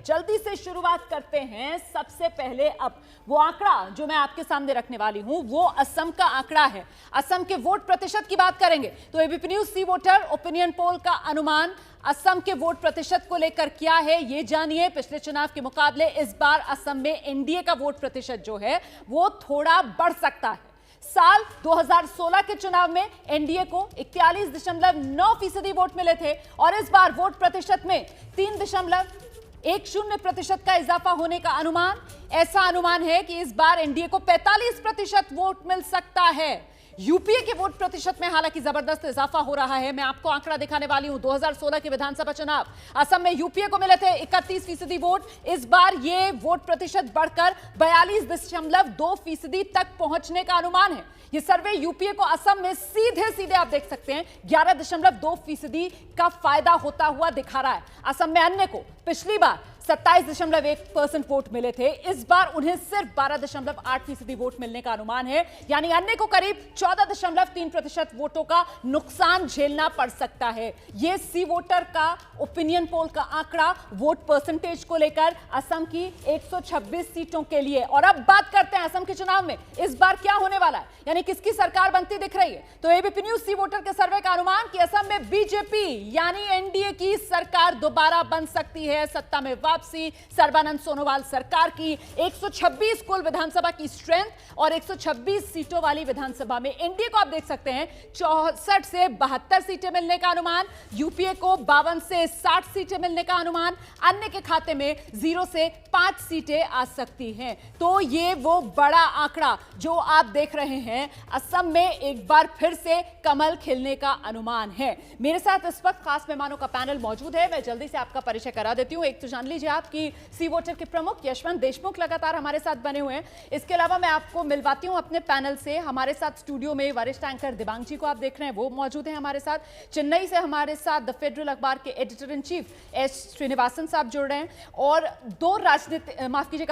जल्दी से शुरुआत करते हैं। सबसे पहले अब वो आंकड़ा जो मैं आपके सामने रखने वाली हूं वो असम का आंकड़ा है। असम के वोट प्रतिशत की बात करेंगे तो एबीपी न्यूज सी वोटर ओपिनियन पोल का अनुमान असम के वोट प्रतिशत को लेकर क्या है ये जानिए। पिछले चुनाव के मुकाबले इस बार असम में एनडीए का वोट प्रतिशत जो है वो थोड़ा बढ़ सकता है। साल 2016 के चुनाव में एनडीए को 41.9% वोट मिले थे और इस बार वोट प्रतिशत में 3.10% का इजाफा होने का अनुमान। ऐसा अनुमान है कि इस बार एनडीए को 45% वोट मिल सकता है। यूपीए के वोट प्रतिशत में हालांकि जबरदस्त इजाफा हो रहा है। मैं आपको आंकड़ा दिखाने वाली हूं। 2016 के विधानसभा चुनाव असम में यूपीए को मिले थे 31% वोट। इस बार ये वोट प्रतिशत बढ़कर 42.2% तक पहुंचने का अनुमान है। ये सर्वे यूपीए को असम में सीधे सीधे आप देख सकते हैं 11.2% का फायदा होता हुआ दिखा रहा है। असम में अन्य को पिछली बार 27.1% वोट मिले थे, इस बार उन्हें सिर्फ 12.8% वोट मिलने का अनुमान है। यानी अन्य को करीब 14.3% वोटों का नुकसान झेलना पड़ सकता है। यह सी वोटर का ओपिनियन पोल का आंकड़ा वोट परसेंटेज को लेकर असम की 126 सीटों के लिए। और अब बात करते हैं असम के चुनाव में इस बार क्या होने वाला है, यानी किसकी सरकार बनती दिख रही है। तो एबीपी न्यूज सी वोटर के सर्वे का अनुमान कि असम में बीजेपी यानी एनडीए की सरकार दोबारा बन सकती है। सत्ता में वापसी सर्बानंद सोनोवाल सरकार की 126 कुल विधानसभा की स्ट्रेंथ और 126 सीटों वाली विधानसभा में एनडीए को आप देख सकते हैं 64 से 72 सीटें मिलने का अनुमान। यूपीए को 52 से 60 सीटें मिलने का अनुमान। अन्य के खाते में 0 से 5 सीटें आ सकती हैं। तो ये वो बड़ा आंकड़ा जो आप देख रहे हैं, असम में एक बार फिर से कमल खिलने का अनुमान है। मेरे साथ इस वक्त खास मेहमानों का पैनल मौजूद है। मैं जल्दी से आपका परिचय करा देती हूं। एक तो जान लीजिए आपकी सी वोटर के प्रमुख यशवंत देशमुख लगातार हमारे साथ बने हुए हैं। इसके अलावा मैं आपको मिलवाती हूं अपने पैनल से। हमारे साथ स्टूडियो में वरिष्ठ एंकर दिबांग जी को आप देख रहे हैं, वो मौजूद हैं हमारे साथ। चेन्नई से हमारे साथ द फेडरल अखबार के editor in chief S Srinivasan साहब जुड़ रहे हैं और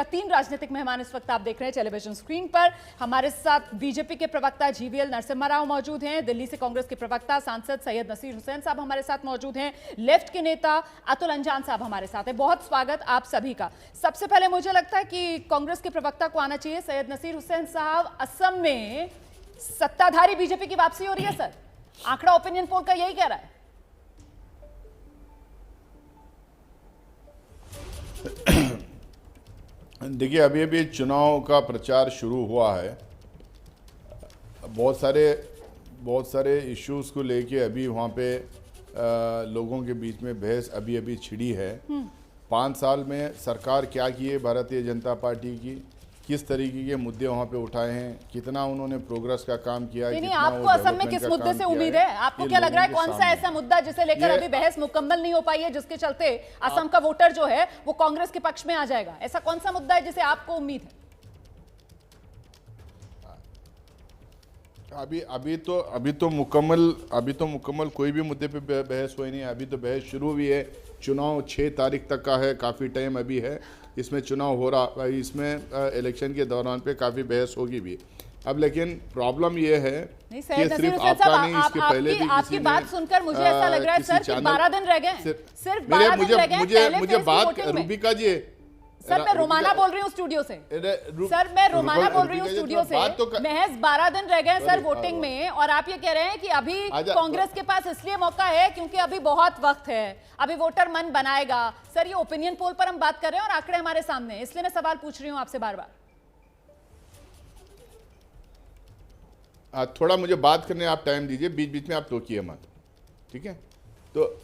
तीन राजनीतिक मेहमान इस वक्त आप देख रहे हैं टेलीविजन स्क्रीन पर। हमारे साथ बीजेपी के प्रवक्ता जीवीएल नरसिम्हा राव मौजूद हैं। दिल्ली से कांग्रेस के प्रवक्ता सांसद सैयद नसीर हुसैन साहब हमारे साथ मौजूद हैं। लेफ्ट के नेता अतुल अंजान साहब हमारे साथ हैं। बहुत स्वागत आप सभी का। सबसे पहले मुझे लगता है कि कांग्रेस के प्रवक्ता को आना चाहिए। सैयद नसीर हुसैन साहब, असम में सत्ताधारी बीजेपी की वापसी हो रही है सर, आंकड़ा ओपिनियन पोल का यही कह रहा है। देखिए, अभी अभी चुनाव का प्रचार शुरू हुआ है। बहुत सारे इश्यूज को लेके अभी वहाँ पे लोगों के बीच में बहस अभी अभी छिड़ी है। 5 साल में सरकार क्या की है भारतीय जनता पार्टी की, किस तरीके के मुद्दे वहाँ पे उठाए हैं, कितना उन्होंने प्रोग्रेस का काम किया है। आपको असम में किस मुद्दे से उम्मीद है? आपको क्या लग रहा है कौन सा ऐसा मुद्दा जिसे लेकर अभी बहस मुकम्मल नहीं हो पाई है, जिसके चलते असम का वोटर जो है वो कांग्रेस के पक्ष में आ जाएगा? ऐसा कौन सा मुद्दा है जिसे आपको उम्मीद है? अभी तो मुकम्मल कोई भी मुद्दे पे बहस हुई नहीं है। अभी तो बहस शुरू हुई है। चुनाव 6 तारीख तक का है, काफ़ी टाइम अभी है। इसमें चुनाव हो रहा, इसमें इलेक्शन के दौरान पे काफ़ी बहस होगी भी। अब लेकिन प्रॉब्लम ये है कि सिर्फ आपका नहीं, इसके पहले भी आपकी बात सुनकर मुझे ऐसा लग रहा है सर कि 12 दिन रह गए, सिर्फ 12 दिन रह गए। मुझे बात रूबिका जी, सर मैं रोमाना बोल रही हूँ स्टूडियो से। सर मैं रोमाना बोल रही हूँ स्टूडियो से। महज 12 दिन रह गए सर वोटिंग में और आप ये कह रहे हैं कि अभी कांग्रेस के पास इसलिए मौका है क्योंकि अभी बहुत वक्त है, अभी वोटर मन बनाएगा। सर ये ओपिनियन पोल पर हम बात कर रहे हैं और आंकड़े हमारे सामने, इसलिए मैं सवाल पूछ रही हूँ आपसे बार बार। थोड़ा मुझे बात करने आप टाइम दीजिए, बीच बीच में आप टोकिए मत, ठीक है? तो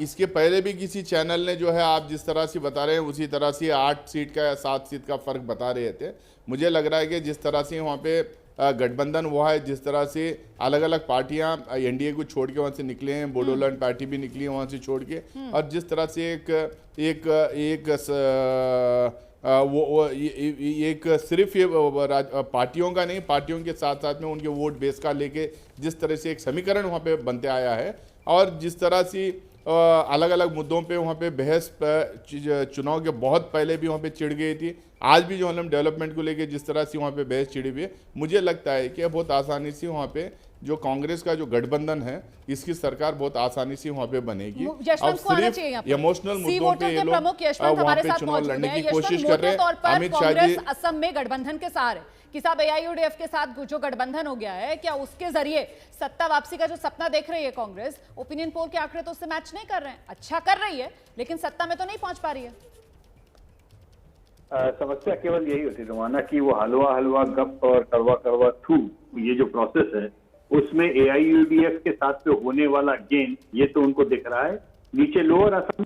इसके पहले भी किसी चैनल ने जो है आप जिस तरह से बता रहे हैं उसी तरह से 8 सीट का या 7 सीट का फर्क बता रहे थे। मुझे लग रहा है कि जिस तरह से वहाँ पे गठबंधन हुआ है, जिस तरह से अलग अलग पार्टियां एनडीए को छोड़ के वहाँ से निकले हैं, बोडोलैंड पार्टी भी निकली है वहाँ से छोड़ के, और जिस तरह से एक सिर्फ ये पार्टियों का नहीं, पार्टियों के साथ साथ में उनके वोट बेस का लेके जिस तरह से एक समीकरण वहाँ पे बनते आया है और जिस तरह से अलग अलग मुद्दों पे वहाँ पे बहस चुनाव के बहुत पहले भी वहाँ पे छिड़ गई थी। आज भी जो हम डेवलपमेंट को लेके जिस तरह से वहाँ पे बहस छिड़ी हुई है, मुझे लगता है कि बहुत आसानी से वहाँ पे जो कांग्रेस का जो गठबंधन है, इसकी सरकार बहुत आसानी से वहाँ पे बनेगी। अब सिर्फ इमोशनल मुद्दों पे ये लोग वहाँ पे चुनाव लड़ने की कोशिश कर रहे हैं। अमित शाह जी असम में गठबंधन के सहारे कि साहब एआईयूडीएफ के साथ जो गठबंधन हो गया है, क्या उसके जरिए सत्ता वापसी का जो सपना देख रही है कांग्रेस? ओपिनियन पोल के आंकड़े तो उससे मैच नहीं कर रहे हैं। अच्छा कर रही है लेकिन सत्ता में तो नहीं पहुंच पा रही है। समस्या केवल यही होती रवाना कि वो हलवा हलवा गप और कड़वा कड़वा थू, ये जो प्रोसेस है उसमें एआईयूडीएफ के साथ पे होने वाला गेन ये तो उनको दिख रहा है। नीचे लोअर असम,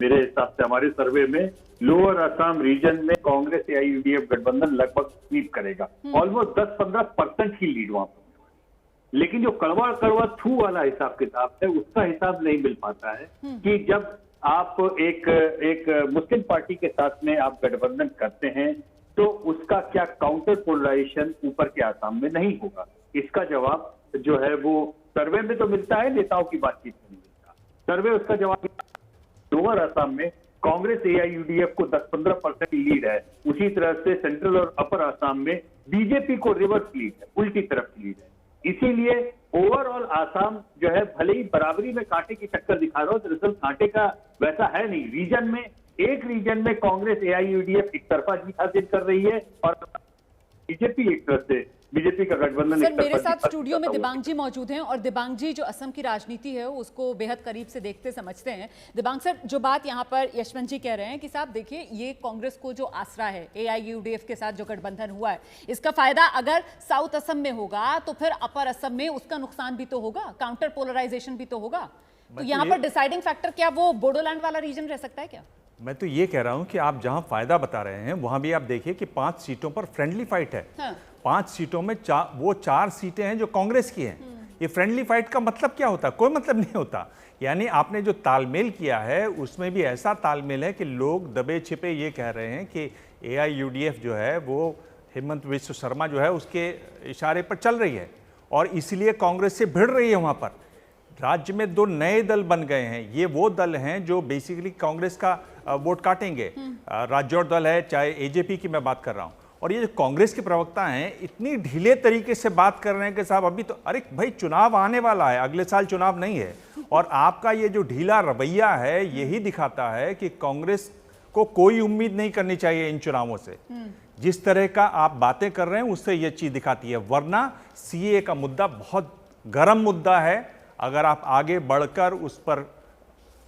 मेरे हिसाब से हमारे सर्वे में लोअर असम रीजन में कांग्रेस एआईयूडीएफ गठबंधन लगभग स्वीप करेगा। ऑलमोस्ट 10-15% की लीड वहां पर। लेकिन जो कड़वा कड़वा थू वाला हिसाब किताब है उसका हिसाब नहीं मिल पाता है कि जब आप एक मुस्लिम पार्टी के साथ में आप गठबंधन करते हैं तो उसका क्या काउंटर पोलराइजेशन ऊपर के आसाम में नहीं होगा। इसका जवाब जो है वो सर्वे में तो मिलता है, नेताओं की बातचीत में नहीं मिलता। सर्वे उसका जवाब लोअर असम में कांग्रेस एआईयूडीएफ को 10-15% की लीड है, उसी तरह से सेंट्रल और अपर असम में बीजेपी को रिवर्स लीड है, उल्टी तरफ की लीड है। इसीलिए ओवरऑल आसाम जो है भले ही बराबरी में कांटे की टक्कर दिखा रहा हो, दरअसल कांटे का वैसा है नहीं। रीजन में एक रीजन में कांग्रेस एआईयूडीएफ एक तरफा जीत हासिल कर रही है और बीजेपी एक तरह से बीजेपी का गठबंधन। सर मेरे साथ स्टूडियो में दिबांग जी मौजूद हैं और दिबांग जी जो असम की राजनीति है उसको बेहद करीब से देखते समझते हैं। दिबांग सर, जो बात यहाँ पर यशवंत जी कह रहे हैं कि साहब देखिए ये कांग्रेस को जो आसरा है एआईयूडीएफ के साथ जो गठबंधन हुआ है, इसका फायदा अगर साउथ असम में होगा तो फिर अपर असम में उसका नुकसान भी तो होगा, काउंटर पोलराइजेशन भी तो होगा। तो यहाँ पर डिसाइडिंग फैक्टर क्या वो बोडोलैंड वाला रीजन रह सकता है क्या? मैं तो ये कह रहा हूं कि आप जहां फायदा बता रहे हैं वहां भी आप देखिए कि 5 सीटों पर फ्रेंडली फाइट है। हाँ। 5 सीटों में वो 4 सीटें हैं जो कांग्रेस की हैं। ये फ्रेंडली फाइट का मतलब क्या होता है? कोई मतलब नहीं होता। यानी आपने जो तालमेल किया है उसमें भी ऐसा तालमेल है कि लोग दबे छिपे ये कह रहे हैं कि एआईयूडीएफ जो है वो हेमंत विश्व शर्मा जो है उसके इशारे पर चल रही है और इसलिए कांग्रेस से भिड़ रही है। वहां पर राज्य में 2 नए दल बन गए हैं। ये वो दल हैं जो बेसिकली कांग्रेस का वोट काटेंगे। राजौड़ दल है, चाहे एजेपी की मैं बात कर रहा हूं। और ये जो कांग्रेस के प्रवक्ता हैं इतनी ढीले तरीके से बात कर रहे हैं कि साहब अभी तो, अरे भाई चुनाव आने वाला है, अगले साल चुनाव नहीं है। और आपका ये जो ढीला रवैया है यही दिखाता है कि कांग्रेस को कोई उम्मीद नहीं करनी चाहिए इन चुनावों से। जिस तरह का आप बातें कर रहे हैं उससे ये चीज दिखाती है। वरना सीए का मुद्दा बहुत गर्म मुद्दा है। अगर आप आगे बढ़कर उस पर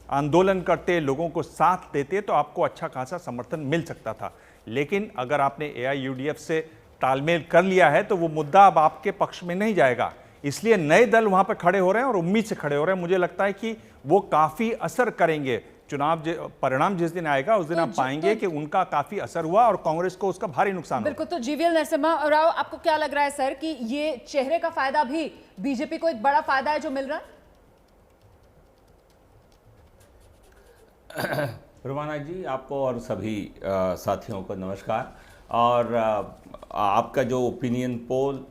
आंदोलन करते, लोगों को साथ देते तो आपको अच्छा खासा समर्थन मिल सकता था। लेकिन अगर आपने एआईयूडीएफ से तालमेल कर लिया है तो वो मुद्दा अब आपके पक्ष में नहीं जाएगा। इसलिए नए दल वहां पर खड़े हो रहे हैं और उम्मीद से खड़े हो रहे हैं। मुझे लगता है कि वो काफी असर करेंगे। चुनाव परिणाम जिस दिन आएगा उस दिन आप पाएंगे कि उनका काफी असर हुआ और कांग्रेस को उसका भारी नुकसान हुआ। बिल्कुल। तो जीवीएल नरसिम्हा राव, आपको क्या लग रहा है सर कि ये चेहरे का फायदा भी बीजेपी को एक बड़ा फायदा है जो मिल रहा है? रुमाना जी, आपको और सभी साथियों को नमस्कार। और आपका जो ओपिनियन पोल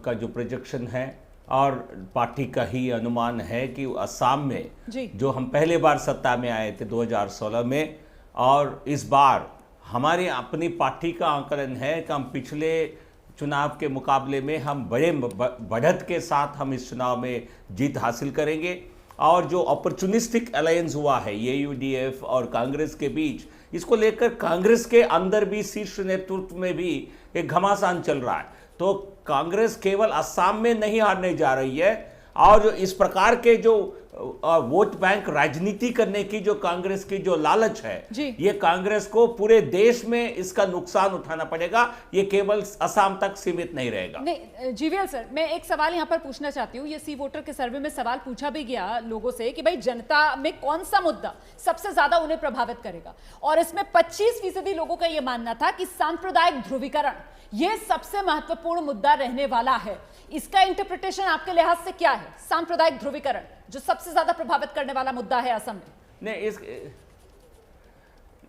का जो प्रोजेक्शन है और पार्टी का ही अनुमान है कि असम में जो हम पहले बार सत्ता में आए थे 2016 में, और इस बार हमारी अपनी पार्टी का आंकलन है कि हम पिछले चुनाव के मुकाबले में हम बड़े बढ़त के साथ हम इस चुनाव में जीत हासिल करेंगे। और जो अपॉर्चुनिस्टिक अलायंस हुआ है एआईयूडीएफ और कांग्रेस के बीच, इसको लेकर कांग्रेस के अंदर भी शीर्ष नेतृत्व में भी एक घमासान चल रहा है। तो कांग्रेस केवल असम में नहीं हारने जा रही है और जो इस प्रकार के जो वोट बैंक राजनीति करने की जो कांग्रेस की जो लालच है, ये कांग्रेस को पूरे देश में इसका नुकसान उठाना पड़ेगा। ये केवल असम तक सीमित नहीं रहेगा। नहीं जीवीएल सर, मैं एक सवाल यहाँ पर पूछना चाहती हूँ। ये सी वोटर के सर्वे में सवाल पूछा भी गया लोगों से कि भाई जनता में कौन सा मुद्दा सबसे ज्यादा उन्हें प्रभावित करेगा, और इसमें 25% लोगों का यह मानना था कि सांप्रदायिक ध्रुवीकरण ये सबसे महत्वपूर्ण मुद्दा रहने वाला है। इसका इंटरप्रिटेशन आपके लिहाज से क्या है? सांप्रदायिक ध्रुवीकरण जो सबसे ज्यादा प्रभावित करने वाला मुद्दा है असम में।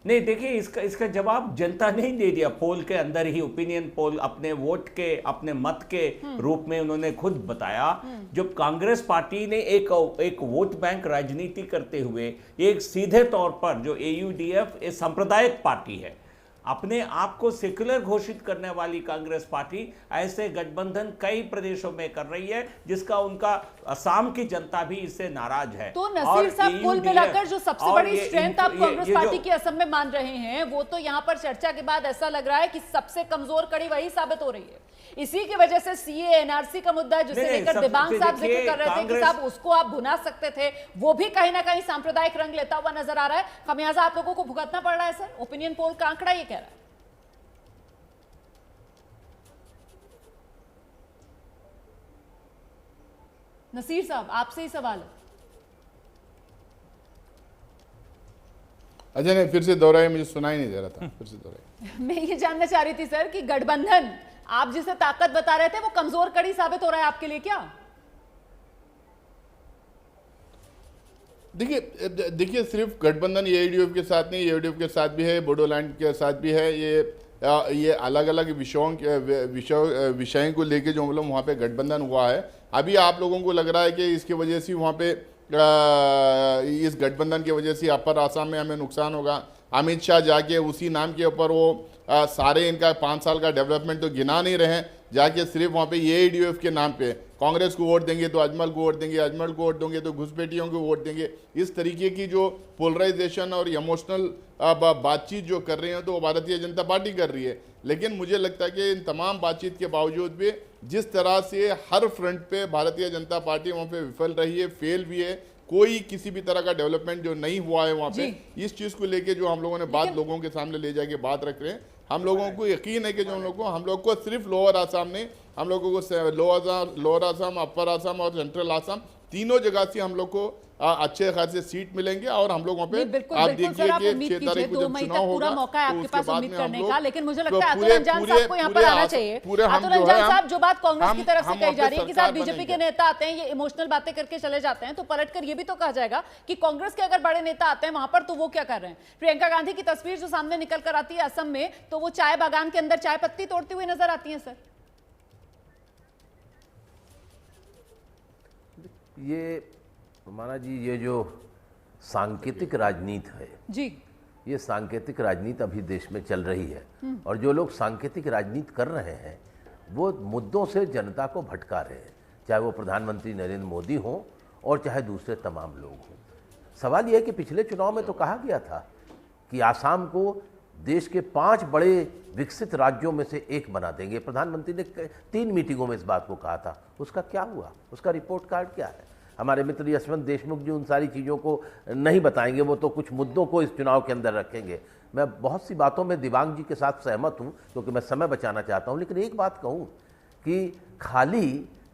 नहीं देखिए, इसका जवाब जनता नहीं दे दिया। पोल के अंदर ही ओपिनियन पोल अपने वोट के, अपने मत के रूप में उन्होंने खुद बताया। जब कांग्रेस पार्टी ने एक वोट बैंक राजनीति करते हुए एक सीधे तौर पर जो एआईयूडीएफ एक सांप्रदायिक पार्टी है, अपने आप को सेक्युलर घोषित करने वाली कांग्रेस पार्टी ऐसे गठबंधन कई प्रदेशों में कर रही है, जिसका उनका असम की जनता भी इससे नाराज है। तो नसीर साहब, कुल मिलाकर जो सबसे बड़ी स्ट्रेंथ आप कांग्रेस पार्टी की असम में मान रहे हैं, वो तो यहां पर चर्चा के बाद ऐसा लग रहा है कि सबसे कमजोर कड़ी वही साबित हो रही है। इसी की वजह से सीए एनआरसी का मुद्दा जिसे लेकर दिबांग साहब जिक्र कर रहे थे कि साहब उसको आप भुना सकते थे, वो भी कहीं ना कहीं सांप्रदायिक रंग लेता हुआ नजर आ रहा है। खमियाजा आप लोगों को भुगतना पड़ रहा है सर। ओपिनियन पोल का आंकड़ा ये कह रहा है। नसीर साहब, आपसे ही सवाल है। अच्छा नहीं, फिर से दोहराइए, मुझे सुनाई नहीं दे रहा था, फिर से दोहराइए। मैं ये जानना चाह रही थी सर कि गठबंधन आप जिसे ताकत बता रहे थे वो कमजोर कड़ी साबित हो रहा है आपके लिए क्या? देखिए सिर्फ गठबंधन एआईयूडीएफ के साथ नहीं, एआईयूडीएफ के साथ भी है, बोडोलैंड के साथ भी है। ये अलग अलग विषयों को लेके जो मतलब वहाँ पे गठबंधन हुआ है। अभी आप लोगों को लग रहा है कि इसके वजह से वहाँ पे इस गठबंधन की वजह से अपर आसाम में हमें नुकसान होगा। अमित शाह जाके उसी नाम के ऊपर वो सारे इनका 5 साल का डेवलपमेंट तो गिना नहीं रहे, जाके सिर्फ वहाँ पे एआईयूडीएफ के नाम पे कांग्रेस को वोट देंगे तो अजमल को वोट देंगे, अजमल को वोट देंगे तो घुसपैठियों को वोट देंगे। इस तरीके की जो पोलराइजेशन और इमोशनल बातचीत जो कर रहे हैं तो वो भारतीय जनता पार्टी कर रही है। लेकिन मुझे लगता है कि इन तमाम बातचीत के बावजूद भी जिस तरह से हर फ्रंट पे भारतीय जनता पार्टी वहाँ पे विफल रही है, फेल भी है, कोई किसी भी तरह का डेवलपमेंट जो नहीं हुआ है वहाँ पे, इस चीज़ को लेके जो हम लोगों ने बात लोगों के सामने ले जाके बात रख रहे हैं। हम लोगों को यकीन है कि जो हम लोग को सिर्फ लोअर आसाम ने, हम लोगों को लोअर आसाम, अपर आसाम और सेंट्रल आसाम तीनों जगह से हम लोग को अच्छे खासे सीट मिलेंगे। और हम लोग वहाँ पे आप देखिए कि 6 तारीख को जब चुनाव होगा मौका है तो आपके उसके पास बाद उम्मीद में करने हम का। लोग लेकिन मुझे लगता है पूरे अतुल अंजान साहब को यहाँ पर आना चाहिए। अतुल अंजान साहब, जो बात कांग्रेस की तरफ से कही जा रही है कि साहब बीजेपी के नेता आते हैं, ये इमोशनल बातें करके चले जाते हैं, तो पलटकर ये भी तो कहा जाएगा कि कांग्रेस के अगर बड़े नेता आते हैं वहां पर तो वो क्या कर रहे हैं। प्रियंका गांधी की तस्वीर जो सामने निकल कर आती है असम में, तो वो चाय बागान के अंदर चाय पत्ती तोड़ती हुई नजर आती है। सर ये माना जी, ये जो सांकेतिक राजनीति है जी, ये सांकेतिक राजनीति अभी देश में चल रही है। और जो लोग सांकेतिक राजनीति कर रहे हैं वो मुद्दों से जनता को भटका रहे हैं, चाहे वो प्रधानमंत्री नरेंद्र मोदी हों और चाहे दूसरे तमाम लोग हों। सवाल यह है कि पिछले चुनाव में तो कहा गया था कि आसाम को देश के 5 बड़े विकसित राज्यों में से एक बना देंगे। प्रधानमंत्री ने 3 मीटिंगों में इस बात को कहा था। उसका क्या हुआ? उसका रिपोर्ट कार्ड क्या है? हमारे मित्र यशवंत देशमुख जी उन सारी चीज़ों को नहीं बताएंगे, वो तो कुछ मुद्दों को इस चुनाव के अंदर रखेंगे। मैं बहुत सी बातों में दिबांग जी के साथ सहमत हूँ क्योंकि मैं समय बचाना चाहता हूँ। लेकिन एक बात कहूँ कि खाली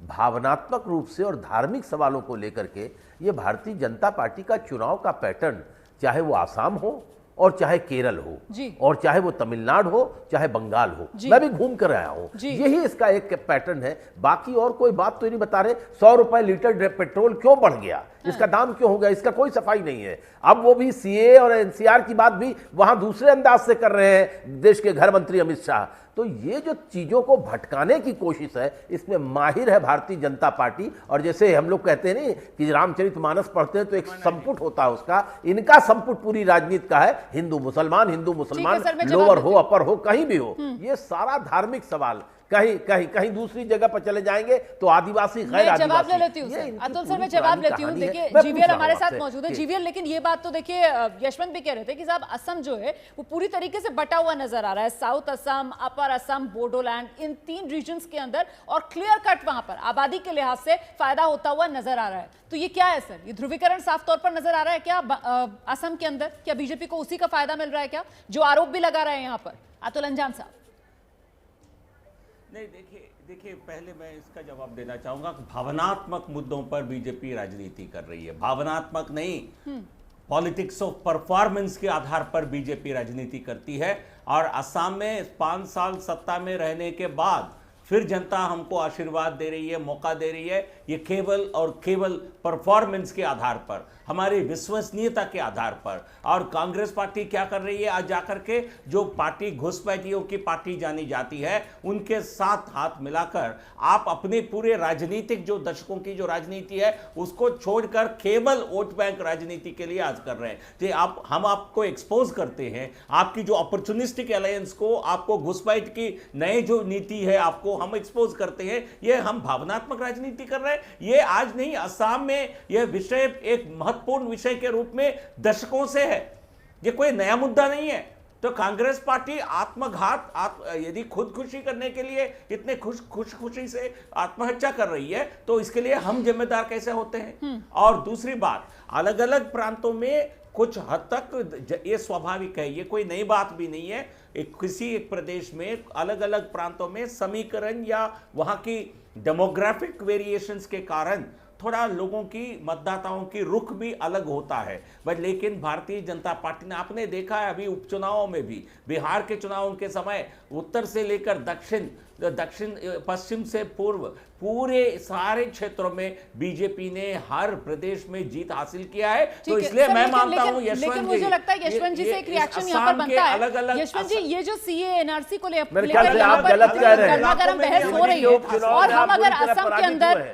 भावनात्मक रूप से और धार्मिक सवालों को लेकर के ये भारतीय जनता पार्टी का चुनाव का पैटर्न, चाहे वो आसाम हो और चाहे केरल हो और चाहे वो तमिलनाडु हो चाहे बंगाल हो, मैं भी घूम कर आया हूं, यही इसका एक पैटर्न है। बाकी और कोई बात तो नहीं बता रहे। 100 रुपए लीटर पेट्रोल क्यों बढ़ गया, इसका दाम क्यों हो गया, इसका कोई सफाई नहीं है। अब वो भी सीए और एनसीआर की बात भी वहां दूसरे अंदाज से कर रहे हैं देश के गृह मंत्री अमित शाह। तो ये जो चीजों को भटकाने की कोशिश है, इसमें माहिर है भारतीय जनता पार्टी। और जैसे हम लोग कहते हैं नहीं कि रामचरितमानस पढ़ते हैं तो एक संपुट होता है उसका, इनका संपुट पूरी राजनीति का है। हिंदू मुसलमान, लोअर हो अपर हो कहीं भी हो, ये सारा धार्मिक सवाल कहीं दूसरी जगह पर चले जाएंगे तो आदिवासी गैर आदिवासी। जवाब ले लेती हूँ अतुल सर, मैं जवाब लेती हूँ। देखिए जीवीएल हमारे साथ मौजूद है। जीवीएल, लेकिन ये बात तो देखिए यशवंत भी कह रहे थे कि साहब असम जो है वो पूरी तरीके से बटा हुआ नजर आ रहा है। साउथ असम, अपर असम, बोडोलैंड, इन 3 रीजन्स के अंदर, और क्लियर कट वहां पर आबादी के लिहाज से फायदा होता हुआ नजर आ रहा है। तो ये क्या है सर, ये ध्रुवीकरण साफ तौर पर नजर आ रहा है क्या असम के अंदर? क्या बीजेपी को उसी का फायदा मिल रहा है क्या, जो आरोप भी लगा रहे हैं यहाँ पर अतुल अंजान साहब? नहीं, देखिए पहले मैं इसका जवाब देना चाहूंगा कि भावनात्मक मुद्दों पर बीजेपी राजनीति कर रही है। भावनात्मक नहीं, पॉलिटिक्स ऑफ परफॉर्मेंस के आधार पर बीजेपी राजनीति करती है। और असम में 5 साल सत्ता में रहने के बाद फिर जनता हमको आशीर्वाद दे रही है, मौका दे रही है ये केवल और केवल परफॉर्मेंस के आधार पर, हमारी विश्वसनीयता के आधार पर। और कांग्रेस पार्टी क्या कर रही है, आज जाकर के जो पार्टी घुसपैठियों की पार्टी जानी जाती है, उनके साथ हाथ मिलाकर आप अपने पूरे राजनीतिक जो दशकों की जो राजनीति है उसको छोड़कर केवल वोट बैंक राजनीति के लिए आज कर रहे हैं। तो हम आपको एक्सपोज करते हैं, आपकी जो अपॉर्चुनिस्टिक अलायंस को, आपको घुसपैठ की नए जो नीति है आपको हम एक्सपोज करते हैं। ये हम भावनात्मक राजनीति कर रहे हैं। ये आज नहीं, असम में यह विषय एक महत्वपूर्ण विषय के रूप में दशकों से है, ये कोई नया मुद्दा नहीं है। तो कांग्रेस पार्टी आत्मघात यदि खुदकुशी करने के लिए इतने खुशी से आत्महत्या कर रही है तो इसके लिए हम जिम्मेदार कैसे होते हैं। और दूसरी बात, अलग अलग प्रांतों में कुछ हद तक ये स्वाभाविक है, ये कोई नई बात भी नहीं है। किसी एक प्रदेश में अलग अलग प्रांतों में समीकरण या वहां की डेमोग्राफिक वेरिएशंस के कारण थोड़ा लोगों की, मतदाताओं की रुख भी अलग होता है। बट लेकिन भारतीय जनता पार्टी ने, आपने देखा है अभी उपचुनावों में भी, बिहार के चुनावों के समय उत्तर से लेकर दक्षिण पश्चिम से पूर्व पूरे सारे क्षेत्रों में बीजेपी ने हर प्रदेश में जीत हासिल किया है। तो इसलिए मैं मानता हूं यशवंत जी, मुझे लगता है यशवंत जी से एक रिएक्शन यहाँ पर बनता है। अलग अलग यशवंत जी, ये जो सीए एनआरसी को लेकर आप गलत कह रहे हैं। गर्मागर्म बहस हो रही है, और हम अगर असम के अंदर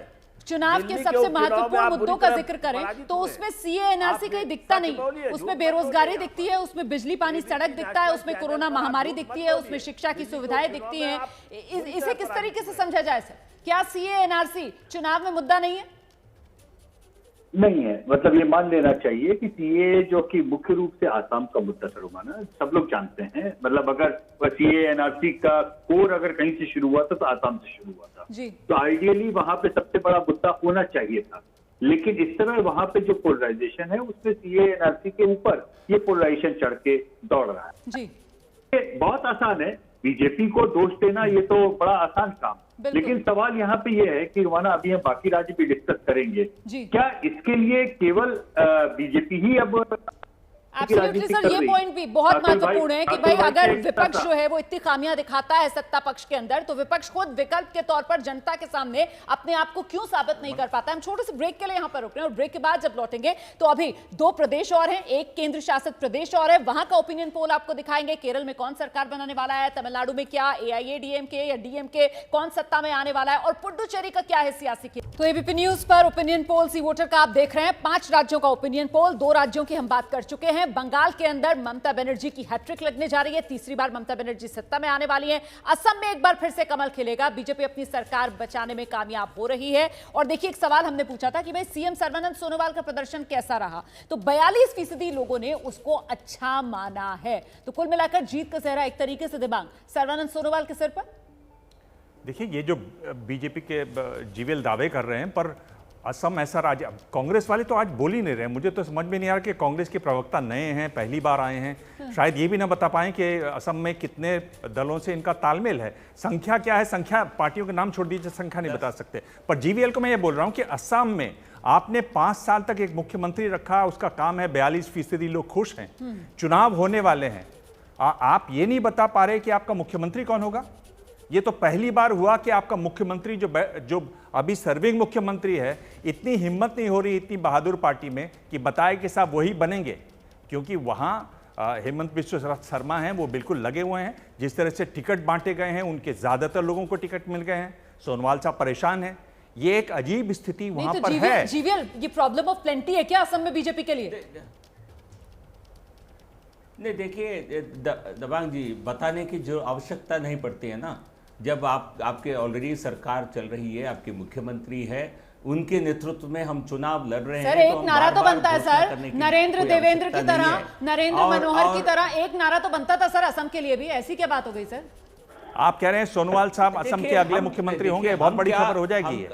चुनाव के सबसे महत्वपूर्ण मुद्दों का जिक्र करें तो उसमें सीए एनआरसी कहीं दिखता नहीं। उसमें बेरोजगारी दिखती है, उसमें बिजली पानी सड़क दिखता है, उसमें कोरोना महामारी दिखती है, उसमें शिक्षा की सुविधाएं दिखती हैं। इसे किस तरीके से समझा जाए सर? क्या सीए एनआरसी चुनाव में मुद्दा नहीं है? नहीं है, मतलब ये मान लेना चाहिए कि सीए जो कि मुख्य रूप से आसाम का मुद्दा था रोमाना, सब लोग जानते हैं। मतलब अगर सीए एनआरसी का कोर अगर कहीं से शुरू हुआ था तो आसाम से शुरू हुआ था जी। तो आइडियली वहां पे सबसे बड़ा मुद्दा होना चाहिए था। लेकिन इस तरह वहां पे जो पोलराइजेशन है उसमें सीए एनआरसी के ऊपर ये पोलराइजेशन चढ़ के दौड़ रहा है जी। ये बहुत आसान है, बीजेपी को दोष देना ये तो बड़ा आसान काम। लेकिन सवाल यहाँ पे ये है कि रोमाना, अभी हम बाकी राज्य भी डिस्कस करेंगे, क्या इसके लिए केवल बीजेपी ही अब एब्सोल्युटली सर, ये पॉइंट भी बहुत महत्वपूर्ण है कि भाई अगर विपक्ष जो है वो इतनी खामियां दिखाता है सत्ता पक्ष के अंदर, तो विपक्ष खुद विकल्प के तौर पर जनता के सामने अपने आप को क्यों साबित नहीं कर पाता। हम छोटे से ब्रेक के लिए यहाँ पर रुक रहे हैं और ब्रेक के बाद जब लौटेंगे तो अभी 2 प्रदेश और हैं, एक केंद्र शासित प्रदेश और है, वहां का ओपिनियन पोल आपको दिखाएंगे। केरल में कौन सरकार बनाने वाला है, तमिलनाडु में क्या एआईएडीएमके या डीएमके कौन सत्ता में आने वाला है, और पुडुचेरी का क्या है सियासी खेल। तो एबीपी न्यूज पर ओपिनियन पोल सी वोटर का आप देख रहे हैं। 5 राज्यों का ओपिनियन पोल, 2 राज्यों की हम बात कर चुके हैं। बंगाल के अंदर ममता बनर्जी की हैट्रिक लगने जा रही है, तीसरी बार ममता बनर्जी सत्ता में आने वाली है। असम में एक बार फिर से कमल खिलेगा, बीजेपी अपनी सरकार बचाने में कामयाब हो रही है। और देखिए, एक सवाल हमने पूछा था कि भाई सीएम सर्बानंद सोनोवाल का प्रदर्शन कैसा रहा, तो 42% लोगों ने उसको अच्छा माना है। तो कुल मिलाकर जीत का सेहरा एक तरीके से दिबांग सर्बानंद सोनोवाल के सिर पर। देखिए, ये जो बीजेपी के जीवेल दावे कर रहे हैं, पर असम ऐसा राज्य, कांग्रेस वाले तो आज बोल ही नहीं रहे। मुझे तो समझ में नहीं आ रहा कि कांग्रेस के प्रवक्ता नए हैं, पहली बार आए हैं, शायद ये भी ना बता पाएं कि असम में कितने दलों से इनका तालमेल है, संख्या क्या है। संख्या, पार्टियों के नाम छोड़ दीजिए, संख्या नहीं बता सकते। पर जीवीएल को मैं ये बोल रहा हूँ कि असम में आपने 5 साल तक एक मुख्यमंत्री रखा, उसका काम है 42% लोग खुश हैं, चुनाव होने वाले हैं, आप ये नहीं बता पा रहे कि आपका मुख्यमंत्री कौन होगा। ये तो पहली बार हुआ कि आपका मुख्यमंत्री जो अभी सर्विंग मुख्यमंत्री है, इतनी हिम्मत नहीं हो रही इतनी बहादुर पार्टी में कि बताए कि साहब वही बनेंगे, क्योंकि वहाँ हेमंत बिश्व शर्मा हैं, वो बिल्कुल लगे हुए हैं। जिस तरह से टिकट बांटे गए हैं, उनके ज़्यादातर लोगों को टिकट मिल गए हैं। सोनवाल साहब परेशान हैं। ये एक अजीब स्थिति वहाँ पर है। जीवीएल, ये प्रॉब्लम ऑफ प्लेंटी है क्या असम में बीजेपी के लिए? नहीं, देखिए दबांग जी, बताने की जो आवश्यकता नहीं पड़ती है ना। जब आपके ऑलरेडी सरकार चल रही है, आपके मुख्यमंत्री है, उनके नेतृत्व में हम चुनाव लड़ रहे हैं। सर, एक नारा तो बनता है सर, नरेंद्र देवेंद्र की तरह, नरेंद्र मनोहर की तरह एक नारा तो बनता था सर असम के लिए भी। ऐसी क्या बात हो गई सर? आप कह रहे हैं सोनोवाल साहब असम के अगले मुख्यमंत्री होंगे, बहुत बड़ी खबर हो जाएगी।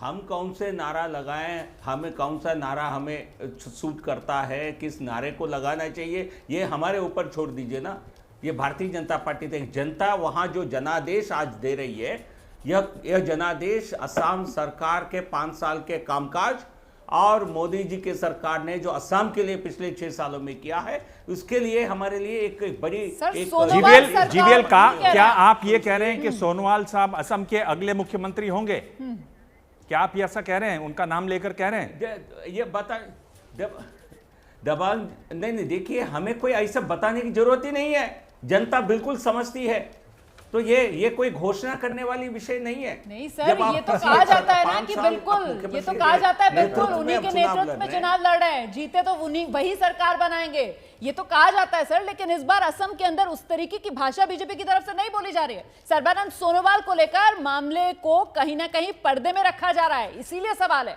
हम कौन से नारा लगाएं, हमें कौन सा नारा हमें सूट करता है, किस नारे को लगाना चाहिए, ये हमारे ऊपर छोड़ दीजिए ना। ये भारतीय जनता पार्टी तक जनता वहाँ जो जनादेश आज दे रही है, यह जनादेश असम सरकार के 5 साल के कामकाज और मोदी जी के सरकार ने जो असम के लिए पिछले 6 सालों में किया है, उसके लिए हमारे लिए एक बड़ी सर, एक सोनोवाल सरकार जीवीएल का नहीं कह क्या रहा। आप ये कह रहे हैं कि सोनोवाल साहब असम के अगले मुख्यमंत्री होंगे? क्या आप ये ऐसा कह रहे हैं, उनका नाम लेकर कह रहे हैं? ये बता दबाव नहीं, देखिए हमें कोई ऐसा बताने की जरूरत ही नहीं है, जनता बिल्कुल समझती है। तो ये कोई घोषणा करने वाली विषय नहीं है। नहीं सर, ये तो कहा जाता है ना कि बिल्कुल, ये तो कहा जाता है बिल्कुल उन्हीं के नेतृत्व में चुनाव लड़ रहे हैं, जीते तो उन्हीं वही सरकार बनाएंगे, ये तो कहा जाता है सर। लेकिन इस बार असम के अंदर उस तरीके की भाषा बीजेपी की तरफ से नहीं बोली जा रही है। सर्बानंद सोनोवाल को लेकर मामले को कहीं ना कहीं पर्दे में रखा जा रहा है, इसीलिए सवाल है।